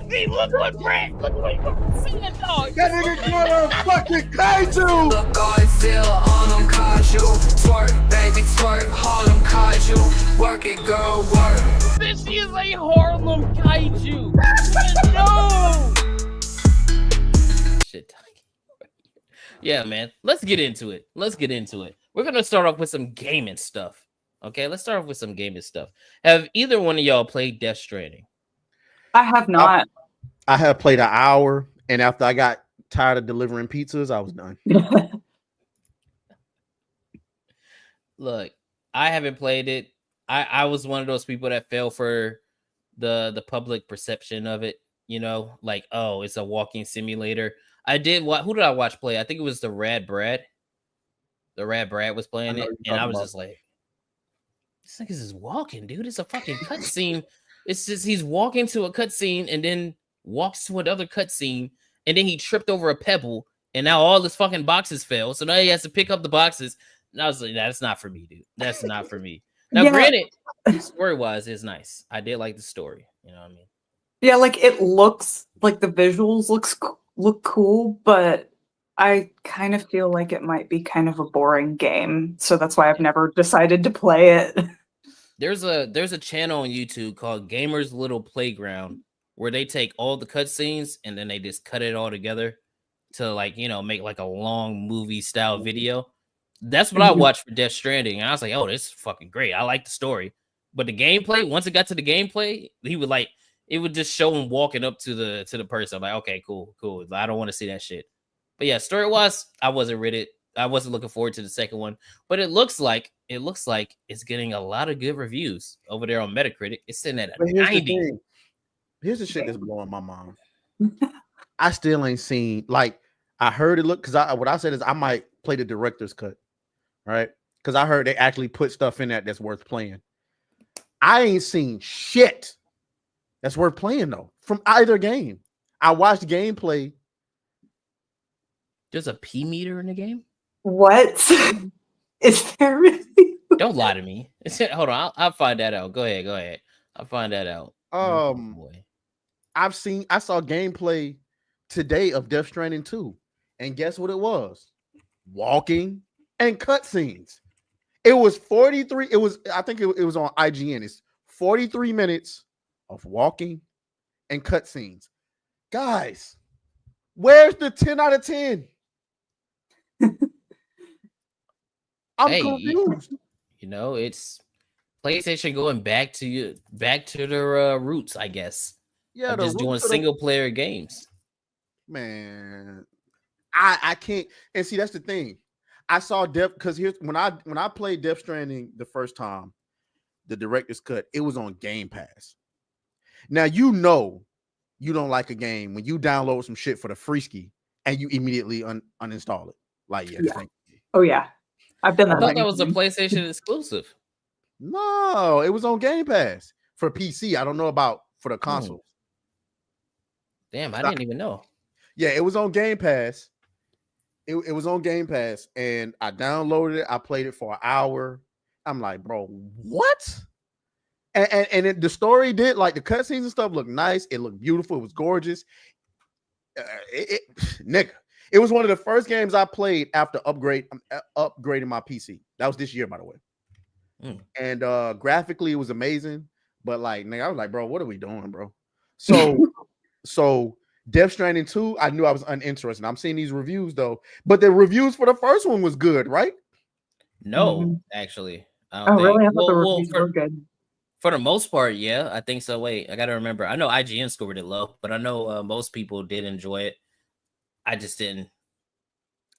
crazy. Look what seeing, dog. That nigga got a fucking kaiju. Look, Godzilla on them kaiju. Twerk, baby, twerk, Harlem kaiju. Work it, girl, work. This is a Harlem kaiju. No. Shit. Yeah, man. Let's get into it. We're gonna start off with some gaming stuff. Okay, let's start off with some gaming stuff. Have either one of y'all played Death Stranding? I have not. I have played an hour, and after I got tired of delivering pizzas, I was done. Look, I haven't played it. I was one of those people that fell for the public perception of it. You know, like, oh, it's a walking simulator. I did what? Who did I watch play? I think it was the Rad Brad. The Rad Brad was playing it, and I was just like, "This nigga's is walking, dude. It's a fucking cutscene. It's just he's walking to a cutscene and then walks to another cutscene, and then he tripped over a pebble, and now all his fucking boxes fell. So now he has to pick up the boxes. And I was like, that's not for me, dude. That's not for me. Now, Yeah. Granted, story-wise, is nice. I did like the story. You know what I mean? Yeah, like it looks like the visuals look cool, but I kind of feel like it might be kind of a boring game. So that's why I've never decided to play it. There's a channel on YouTube called Gamers Little Playground where they take all the cutscenes and then they just cut it all together to, like, you know, make like a long movie style video. That's what I watched for Death Stranding, and I was like, oh, this is fucking great. I like the story. But the gameplay, once it got to the gameplay, he would like it would just show him walking up to the person. I'm like, okay, cool. I don't want to see that shit. But yeah, story-wise, I wasn't looking forward to the second one. But it looks like it's getting a lot of good reviews over there on Metacritic. It's sitting at a 90. Here's the shit that's blowing my mind. I still ain't seen, like, I heard it look, because what I said is I might play the director's cut, right? Because I heard they actually put stuff in that that's worth playing. I ain't seen shit that's worth playing, though, from either game. I watched gameplay. There's a P meter in the game? What? Is there really? Don't lie to me. Hold on, I'll find that out. Go ahead. I'll find that out. Boy. I saw gameplay today of Death Stranding 2, and guess what it was? Walking and cutscenes. It was 43. I think it was on IGN. It's 43 minutes of walking and cutscenes. Guys, where's the 10 out of 10? I'm confused. You know, it's PlayStation going back to their roots, I guess. Yeah, just doing single player games. Man, I can't. And see, that's the thing. I saw because here's when I played Death Stranding the first time, the director's cut, it was on Game Pass. Now you know you don't like a game when you download some shit for the free ski and you immediately uninstall it. Like, yeah. Oh yeah, I've done that. I thought that was a PlayStation exclusive. No, it was on Game Pass for PC. I don't know about for the consoles. Damn, I didn't even know. Yeah, it was on Game Pass. It was on Game Pass, and I downloaded it. I played it for an hour. I'm like, bro, what? And the story did, like, the cutscenes and stuff looked nice. It looked beautiful. It was gorgeous. Nigga, it was one of the first games I played after upgrading my PC. That was this year, by the way. And graphically, it was amazing. But, like, nigga, I was like, bro, what are we doing, bro? So Death Stranding 2, I knew I was uninterested. I'm seeing these reviews, though. But the reviews for the first one was good, right? No, actually. Really? I thought the reviews were good. For the most part, yeah, I think so. Wait, I got to remember. I know IGN scored it low, but I know most people did enjoy it. I didn't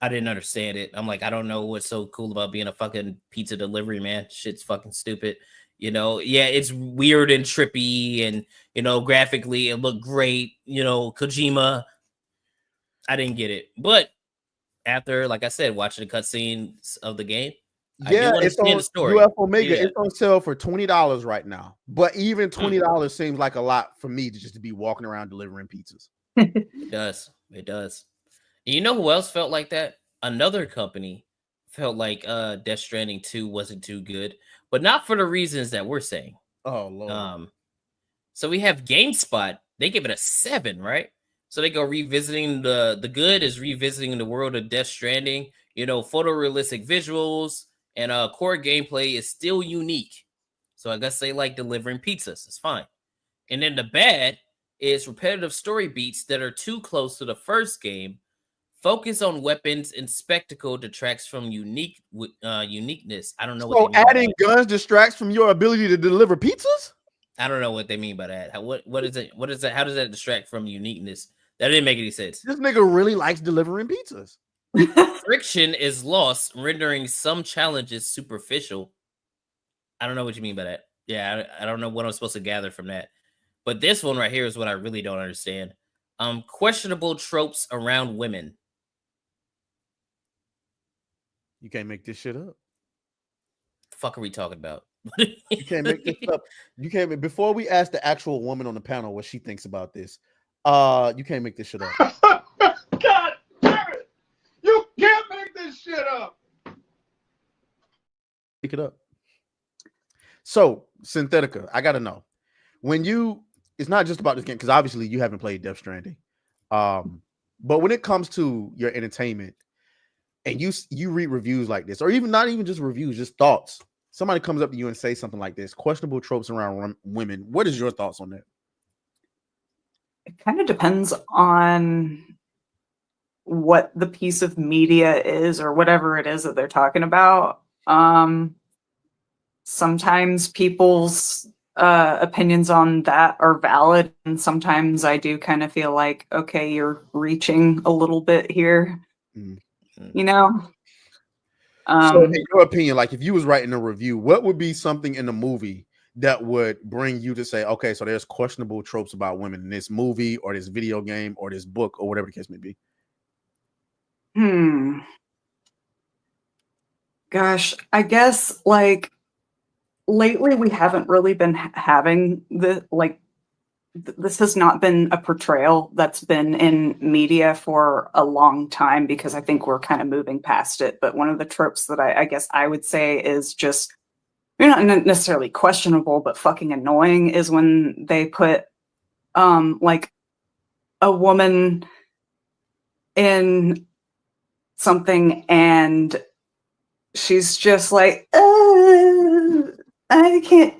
understand it. I'm like, I don't know what's so cool about being a fucking pizza delivery man. Shit's fucking stupid. You know, yeah, it's weird and trippy, and, you know, graphically it looked great. You know, Kojima, I didn't get it. But after, like I said, watching the cutscenes of the game, yeah, it's on the story. UF Omega. Yeah. It's on sale for $20 right now. But even $20 seems like a lot for me to be walking around delivering pizzas. It does. And you know who else felt like that? Another company felt like Death Stranding 2 wasn't too good, but not for the reasons that we're saying. Oh, Lord. So we have GameSpot they give it a 7, right? So they go revisiting the good is revisiting the world of Death Stranding. Photorealistic visuals and core gameplay is still unique. So I guess they like delivering pizzas. It's fine. And then the bad is repetitive story beats that are too close to the first game. Focus on weapons and spectacle detracts from uniqueness. I don't know So what they mean adding guns distracts from your ability to deliver pizzas? I don't know what they mean by that. What is it? What is that? How does that distract from uniqueness? That didn't make any sense. This nigga really likes delivering pizzas. Friction is lost, rendering some challenges superficial. I don't know what you mean by that. Yeah, I don't know what I'm supposed to gather from that. But this one right here is what I really don't understand. Questionable tropes around women. You can't make this shit up. The fuck are we talking about? You can't make this up. You can't. Before we ask the actual woman on the panel what she thinks about this, you can't make this shit up. God damn it! You can't make this shit up. Pick it up. So, Synthetica, I gotta know it's not just about this game because obviously you haven't played Death Stranding, but when it comes to your entertainment and you read reviews like this, or even not even just reviews, just thoughts. Somebody comes up to you and says something like this: questionable tropes around women. What is your thoughts on that? It kind of depends on what the piece of media is or whatever it is that they're talking about. Sometimes people's opinions on that are valid, and sometimes I do kind of feel like, okay, you're reaching a little bit here, you know? So in your opinion, like if you was writing a review, what would be something in the movie that would bring you to say, okay, so there's questionable tropes about women in this movie or this video game or this book or whatever the case may be? Gosh, I guess like lately we haven't really been having this has not been a portrayal that's been in media for a long time because I think we're kind of moving past it. But one of the tropes that I guess I would say is just, you're not necessarily questionable, but fucking annoying is when they put like a woman in something and she's just like, I can't,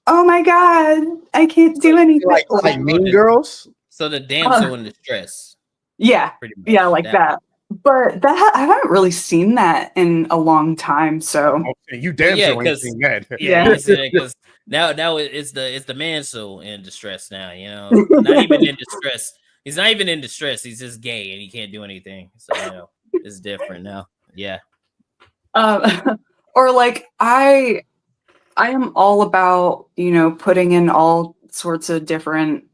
oh my God, I can't do anything. Like Mean Girls? So the damsel in distress. Yeah. Pretty much. Yeah, like that. But that I haven't really seen that in a long time. So you damn sure ain't seen that. Yeah, because now it's the mansel in distress now, not even in distress. He's not even in distress. He's just gay and he can't do anything. So it's different now. Yeah. Or like I am all about, putting in all sorts of different,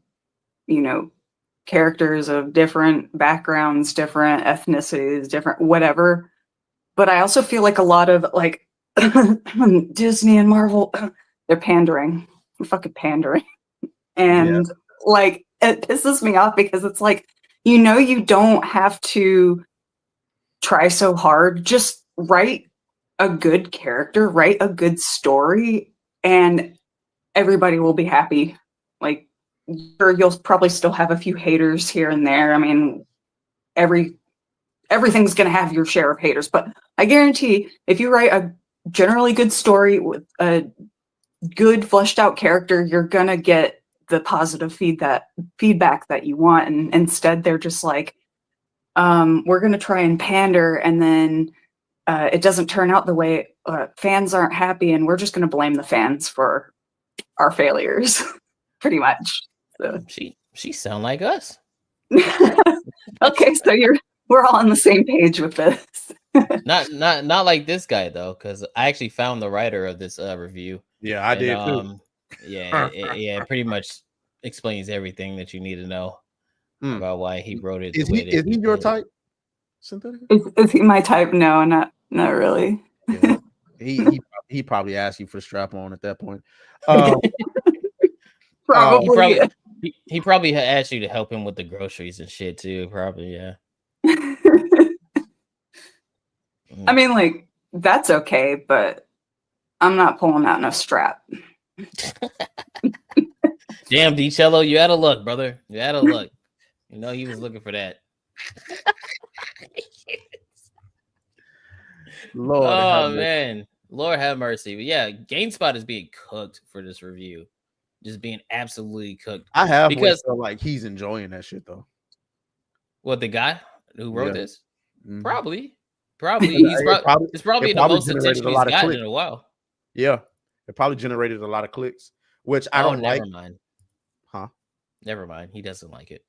characters of different backgrounds, different ethnicities, different whatever. But I also feel like a lot of like Disney and Marvel, they're pandering. They're fucking pandering. And like it pisses me off because it's like, you don't have to try so hard. Just write a good character, write a good story, and everybody will be happy. Like, sure, you'll probably still have a few haters here and there. I mean, everything's going to have your share of haters, but I guarantee if you write a generally good story with a good fleshed out character, you're going to get the positive feedback that you want. And instead they're just like, we're going to try and pander, and then it doesn't turn out the way fans aren't happy, and we're just going to blame the fans for our failures, pretty much. So. She sound like us. Okay, so we're all on the same page with this. not like this guy though, because I actually found the writer of this review. Yeah, I did too. It pretty much explains everything that you need to know about why he wrote it. Is he your type? Synthetica? Is he my type? No, not really. Yeah. He probably asked you for strap on at that point. Probably. He probably asked you to help him with the groceries and shit too. Probably, yeah. I mean, like, that's okay, but I'm not pulling out no strap. Damn, DiCello, you out of luck, brother. You out of luck. You know he was looking for that. Lord, have Oh mercy. man, Lord have mercy. But yeah, GameSpot is being cooked for this review, just being absolutely cooked. I halfway Because feel like he's enjoying that shit though. what the guy who wrote Yeah. this, Mhm. probably It probably it's probably it the probably most generated attention a he's lot of gotten clicks. in a while. Yeah, it probably generated a lot of clicks, which I Oh, don't like. never mind. Huh? Never mind. He doesn't like it.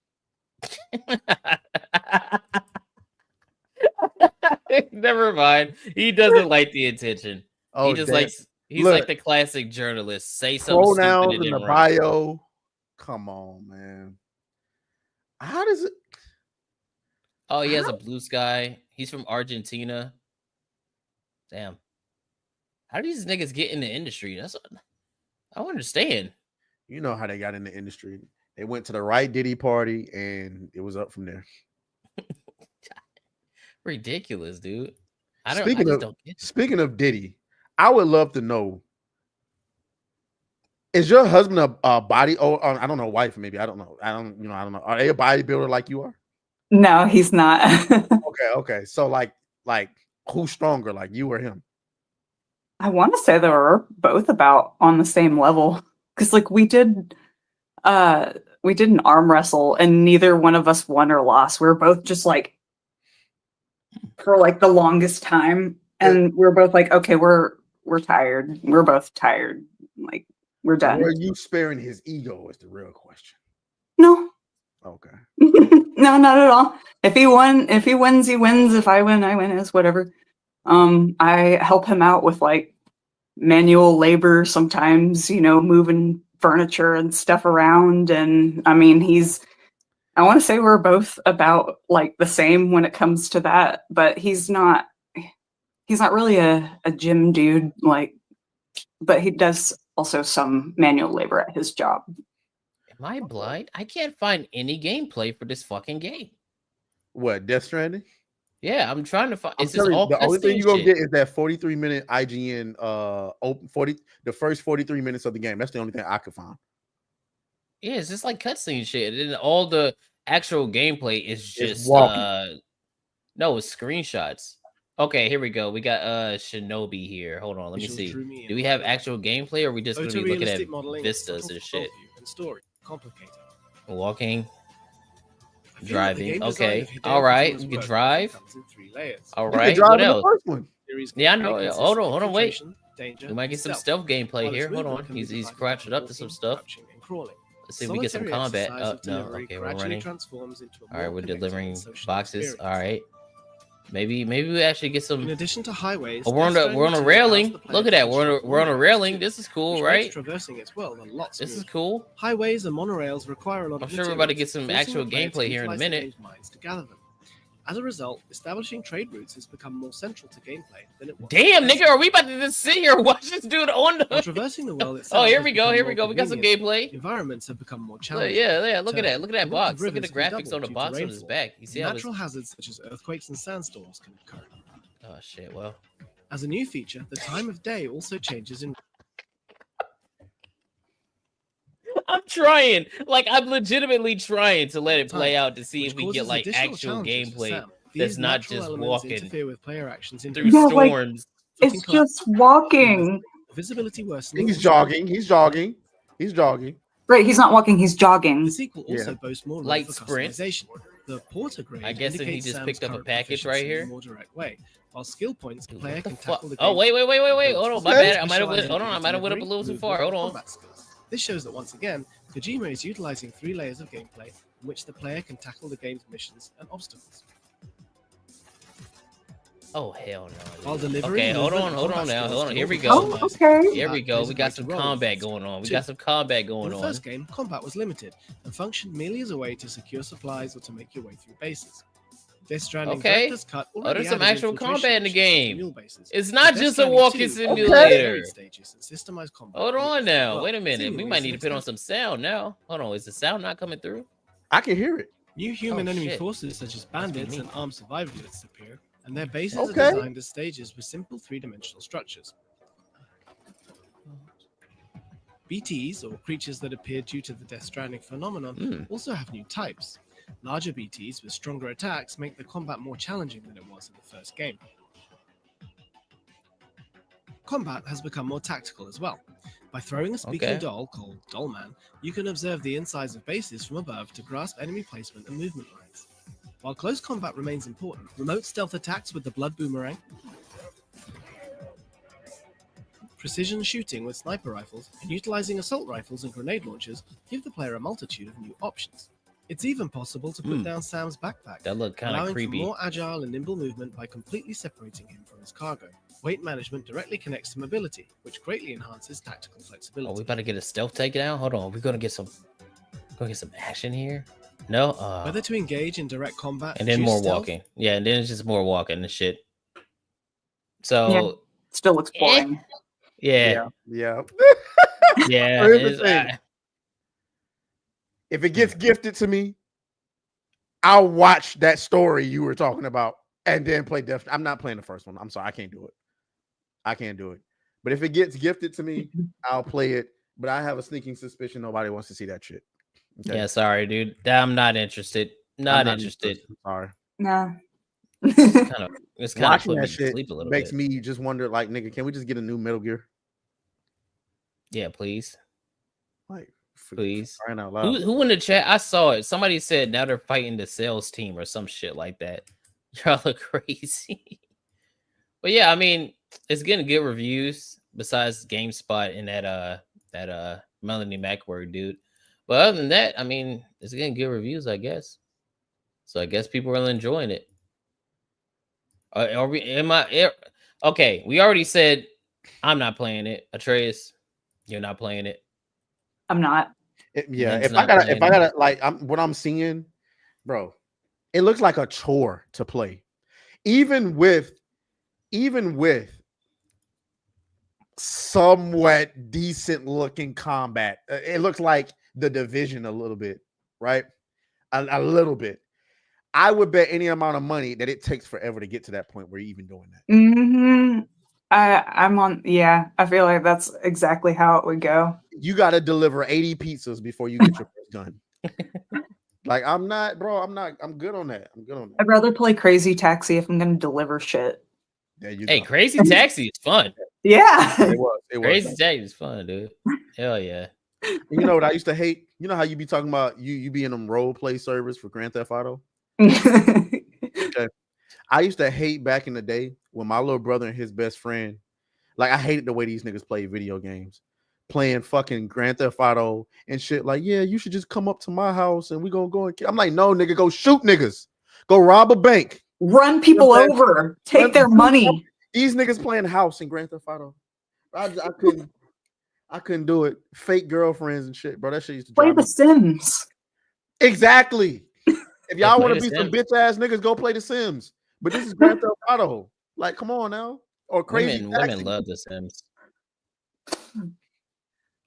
Never mind. He doesn't like the attention. Oh, He just damn. likes. He's Look, like the classic journalist. Say something stupid pronouns and in then the run. bio. Come on, man. How does it? Oh, he has How? a blue sky. He's from Argentina. Damn. How do these niggas get in the industry? That's what I don't understand. You know how they got in the industry. They went to the right Diddy party, and it was up from there. Ridiculous, dude. I Speaking just of don't get it. speaking of Diddy, I would love to know: is your husband a body? Oh, I don't know, wife maybe. I don't know. I don't know. Are they a bodybuilder like you are? No, he's not. Okay. So like who's stronger, like you or him? I want to say they were both about on the same level because like we did an arm wrestle and neither one of us won or lost. We were both just like for like the longest time and we were both like, okay, we're tired. We're both tired. Like we're done. Were you sparing his ego is the real question. No. Okay. No, not at all. If he wins, he wins. If I win, it's whatever. I help him out with like manual labor sometimes, moving furniture and stuff around. And I mean, I want to say we're both about like the same when it comes to that, but he's not really a gym dude, like, but he does also some manual labor at his job. Am I blind? I can't find any gameplay for this fucking game. What, Death Stranding? Yeah, I'm trying to find. I'm It's just telling you, all the only thing cutscene you're gonna shit. get is that 43-minute IGN the first 43 minutes of the game. That's the only thing I could find. Yeah, it's just like cutscene shit. And then all the actual gameplay is just walking. no, it's screenshots. Okay, here we go. We got Shinobi here. Hold on, let me see. Do we have actual gameplay or are we just gonna be looking at vistas and shit? Walking. Driving. Okay. All right. We can drive. All You right. can drive What in the else? first one. Yeah, I know. Hold on. Wait. We might get some stealth gameplay here. Hold on. He's crouching up to some stuff. Let's see if we get some combat. No. Okay, we're running. All right, we're delivering boxes. All right. Maybe we actually get some. In addition to highways, Oh, we're on a railing. Look at that. We're on a railing. This is cool, right? Traversing its world a lot This is smoother. cool. Highways and monorails require a lot I'm of sure we're about to materials, get some forcing actual the player to gameplay here in a utilize the minute. game's minds to gather them. As a result, establishing trade routes has become more central to gameplay than it was. Damn, nigga, are we about to just sit here and watch this dude on While the? traversing the world itself Oh, here has we go. become Here more we go. We got some convenient, gameplay. environments have become more Look, challenging. yeah. Look at that. Look at that The box. width Look of at the rivers can graphics double on the due to box on his rainfall. back. You see how this? Natural hazards such as earthquakes and sandstorms can occur. Oh shit. Well, As a new feature, the time of day also changes in I'm trying. Like, I'm legitimately trying to let it play out to see which if we causes get like additional actual challenges for gameplay Sam. that's These not natural just elements walking interfere with player actions through Yeah, like- storms. It's just walking. Visibility worsening. He's jogging. He's jogging. Right, he's not walking, he's jogging. The sequel also boasts more room Light for sprint. customization. The porter grade I guess that he indicates just Sam's picked up a current package right proficiency in here. a more direct way, while skill points the Dude, player what the can fuck? tackle the Oh game's wait. Hold on, my bad. I might have went. specializing Hold on, I in might have went up a delivery, little too far. movement, Hold and on. combat skills. This shows that once again, Kojima is utilizing 3 layers of gameplay in which the player can tackle the game's missions and obstacles. Oh hell no. Dude. While delivering Okay, hold movement on and now. combat Hold on. skills Here we can go. Oh, okay. Here we go. plays We a got greater some role in combat the going on. We Two. got some combat In going the on. first game, combat was limited and functioned merely as a way to secure supplies or to make your way through bases. Death Stranding Okay. Director's Cut Oh, already there's some added actual infiltration combat in the missions game. to mule bases. It's not Death just a Stranding walking 2 simulator. varied stages and systemized combat Hold in the on open now. world, Wait a minute. We seemingly might as need an to put on extension. some sound now. Hold on. Is the sound not coming through? I can hear it. New human enemy shit. forces such as bandits me. and armed survivalists appear, and their bases Okay. are designed as stages with simple 3-dimensional structures. BTs, or creatures that appeared due to the Death Stranding phenomenon, also have new types. Larger BTs with stronger attacks make the combat more challenging than it was in the first game. Combat has become more tactical as well. By throwing a speaking doll called Dollman, you can observe the insides of bases from above to grasp enemy placement and movement lines. While close combat remains important, remote stealth attacks with the blood boomerang, precision shooting with sniper rifles, and utilizing assault rifles and grenade launchers give the player a multitude of new options. It's even possible to put down Sam's backpack, That looked kind of allowing creepy. for more agile and nimble movement by completely separating him from his cargo. Weight management directly connects to mobility, which greatly enhances tactical Oh, flexibility. we about to get a stealth takedown. Hold on, we're gonna get some action here. No, Whether to engage in direct combat and then choose more stealth, walking. Yeah, and then it's just more walking and shit. So Still looks boring. yeah, Yeah. yeah. Here's the it's- thing. If it gets gifted to me, I'll watch that story you were talking about and then play Death. I'm not playing the first one. I'm sorry, I can't do it. I can't do it. But if it gets gifted to me, I'll play it. But I have a sneaking suspicion nobody wants to see that shit. Okay? yeah, sorry, dude. I'm not interested. Not I'm interested. I'm sorry. No. It's kind of Watching put me that to shit sleep a little makes bit. me just wonder, like, nigga, can we just get a new Metal Gear? Yeah, please, Like, please. crying out loud. Who in the chat? I saw it. Somebody said now they're fighting the sales team or some shit like that. Y'all look crazy. But yeah, I mean, it's getting good reviews besides GameSpot and that Melanie Macworth dude. But other than that, I mean, it's getting good reviews, I guess. So I guess people are enjoying it. Are we? Okay, we already said I'm not playing it. Atreus, you're not playing it. I'm not. Yeah, Ben's if I not gotta, playing like, what I'm seeing, bro, it looks like a chore to play, even with somewhat decent looking combat. It looks like the Division a little bit, right? A little bit. I would bet any amount of money that it takes forever to get to that point where you're even doing that. Mm-hmm. I'm on. Yeah, I feel like that's exactly how it would go. You got to deliver 80 pizzas before you get your first gun. Like, I'm not, bro. I'm good on that. I'm good on that. I'd rather play Crazy Taxi if I'm going to deliver shit. There you Hey, go. Crazy Taxi is fun. Yeah. It was. Crazy Taxi is fun, dude. Hell yeah. You know what I used to hate? You know how you be talking about you be in them role play servers for Grand Theft Auto? Okay. I used to hate back in the day when my little brother and his best friend, like, I hated the way these niggas play video games, playing fucking Grand Theft Auto and shit. Like, yeah, you should just come up to my house and we gonna go and I'm like, no, nigga, go shoot niggas, go rob a bank, Run people over, take their money. These niggas playing house in Grand Theft Auto. I couldn't do it. Fake girlfriends and shit, bro. That shit used to Play drive The me. Sims. Exactly. If y'all play want to The be some Sims. bitch ass niggas, go play The Sims. But this is Grand Theft Auto. Like, come on now. Or Crazy Women Taxi. love The Sims.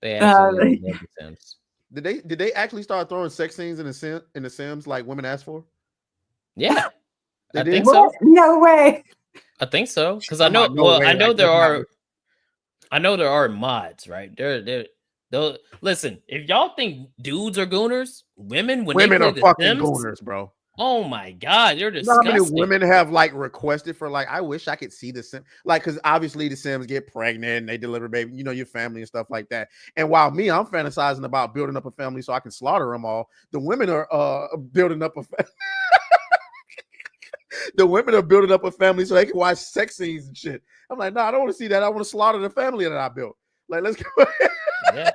They absolutely love The Sims. Did they actually start throwing sex scenes in the Sims like women asked for? Yeah, They I did? think so. What? No way. I think so because I I'm know. like, no Well, way, I know like, there that's not are. what- I know there are mods, right? They'll listen. If y'all think dudes are gooners, women when Women they are play fucking The Sims, gooners, bro. oh my god, you're You know how many disgusting. women have like requested for, like, I wish I could see the Sims, like, because obviously the Sims get pregnant and they deliver baby, you know, your family and stuff like that. And while me, I'm fantasizing about building up a family so I can slaughter them all. The women are building up a the women are building up a family so they can watch sex scenes and shit. I'm like, no, I don't want to see that. I want to slaughter the family that I built. Like, let's go. Yeah,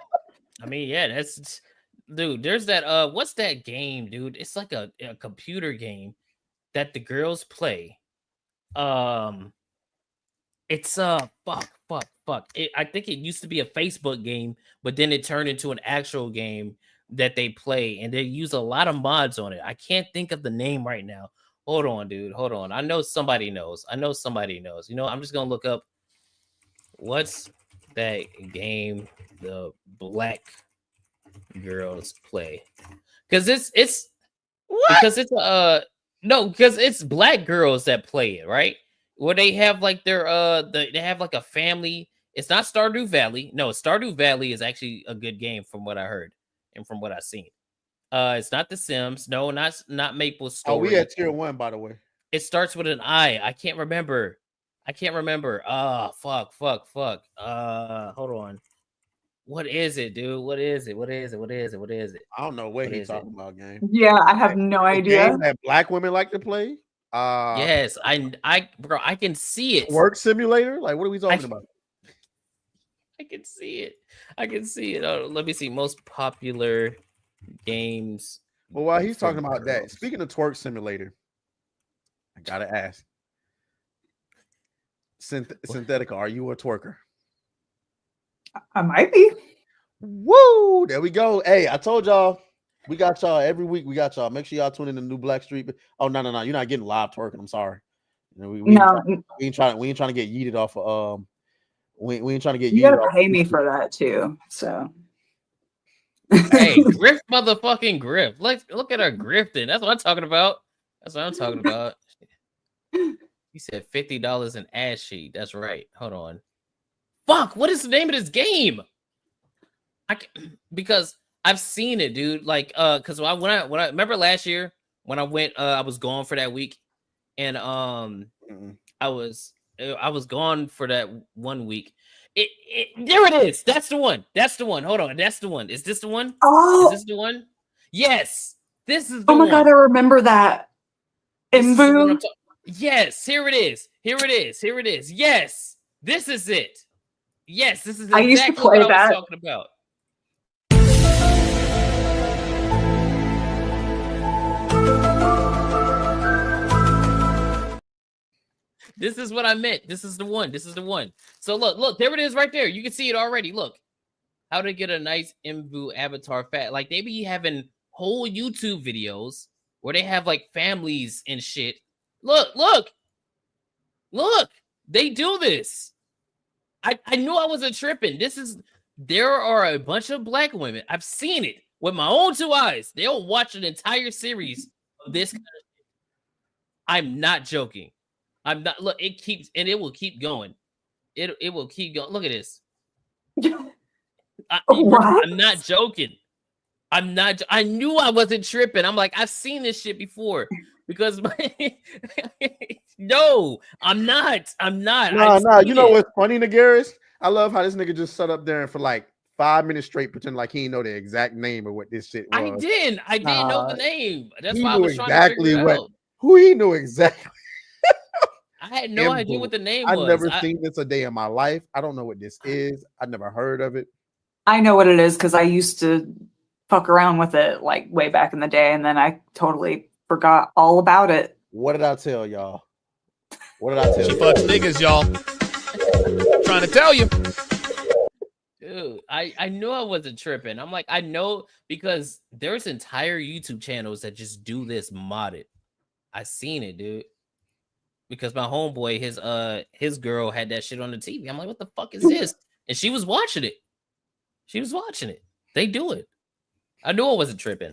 I mean, yeah, that's dude. There's that. What's that game, dude? It's like a computer game that the girls play. It's fuck. I think it used to be a Facebook game, but then it turned into an actual game that they play, and they use a lot of mods on it. I can't think of the name right now. Hold on, dude. Hold on. I know somebody knows. You know, I'm just gonna look up what's that game the black girls play, because it's because it's no, because it's black girls that play it, right? Where they have like their they have like a family It's not Stardew Valley. No, Stardew Valley is actually a good game from what I heard and from what I've seen. It's not The Sims. No, not Maple Story. Oh, we at tier 1, by the way. It starts with an I. I can't remember. Fuck. Hold on. What is it, dude? What is it? I don't know what he's talking about, game. Yeah, I have no idea. Game that black women like to play. Yes, bro, I can see it. Work simulator? Like, what are we talking about? I can see it. Oh, let me see. Most popular games. Well, while he's talking about that, speaking of twerk simulator, I gotta ask. Synthetica, are you a twerker? I might be. Woo! There we go. Hey, I told y'all we got y'all every week. We got y'all. Make sure y'all tune in to New Black Street. Oh no, you're not getting live twerking. I'm sorry. You know, we ain't trying to get yeeted off of we ain't trying to get you gotta pay me for that too. So hey, grift, motherfucking grift. Look at her grifting. That's what I'm talking about. He said $50 an ass sheet. That's right. Hold on. Fuck, what is the name of this game? Because I've seen it, dude. Like, because when I remember last year when I went, I was gone for that week, and I was gone for that 1 week. There it is. That's the one. Hold on. That's the one. Is this the one? Oh, is this the one? Yes. This is the one. Oh my god, I remember that. Imbu. Yes, here it is. Yes, this is it. Yes, this is exactly I used to play what I was talking about. This is what I meant. This is the one. So look, there it is right there. You can see it already. Look, how to get a nice Imbu avatar fat. Like they be having whole YouTube videos where they have like families and shit. Look. They do this. I knew I wasn't tripping. There are a bunch of black women. I've seen it with my own 2 eyes. They'll watch an entire series of this kind of shit. I'm not joking. I'm not. Look, it will keep going. It will keep going. Look at this. I'm not joking. I knew I wasn't tripping. I'm like, I've seen this shit before because no, I'm not. No. You know what's funny, Nagaris? I love how this nigga just sat up there and for like 5 minutes straight pretend like he didn't know the exact name of what this shit was. I didn't know the name. That's why I was trying to figure it out. Who he knew exactly. I had no idea what the name was. I've never seen this a day in my life. I don't know what this is. I've never heard of it. I know what it is because I used to fuck around with it like way back in the day, and then I totally forgot all about it. What did I tell y'all? She fucks niggas, y'all. Trying to tell you. Dude, I knew I wasn't tripping. I'm like, I know because there's entire YouTube channels that just do this modded. I seen it, dude. Because my homeboy, his girl had that shit on the TV. I'm like, what the fuck is this? And she was watching it. They do it. I knew I wasn't tripping.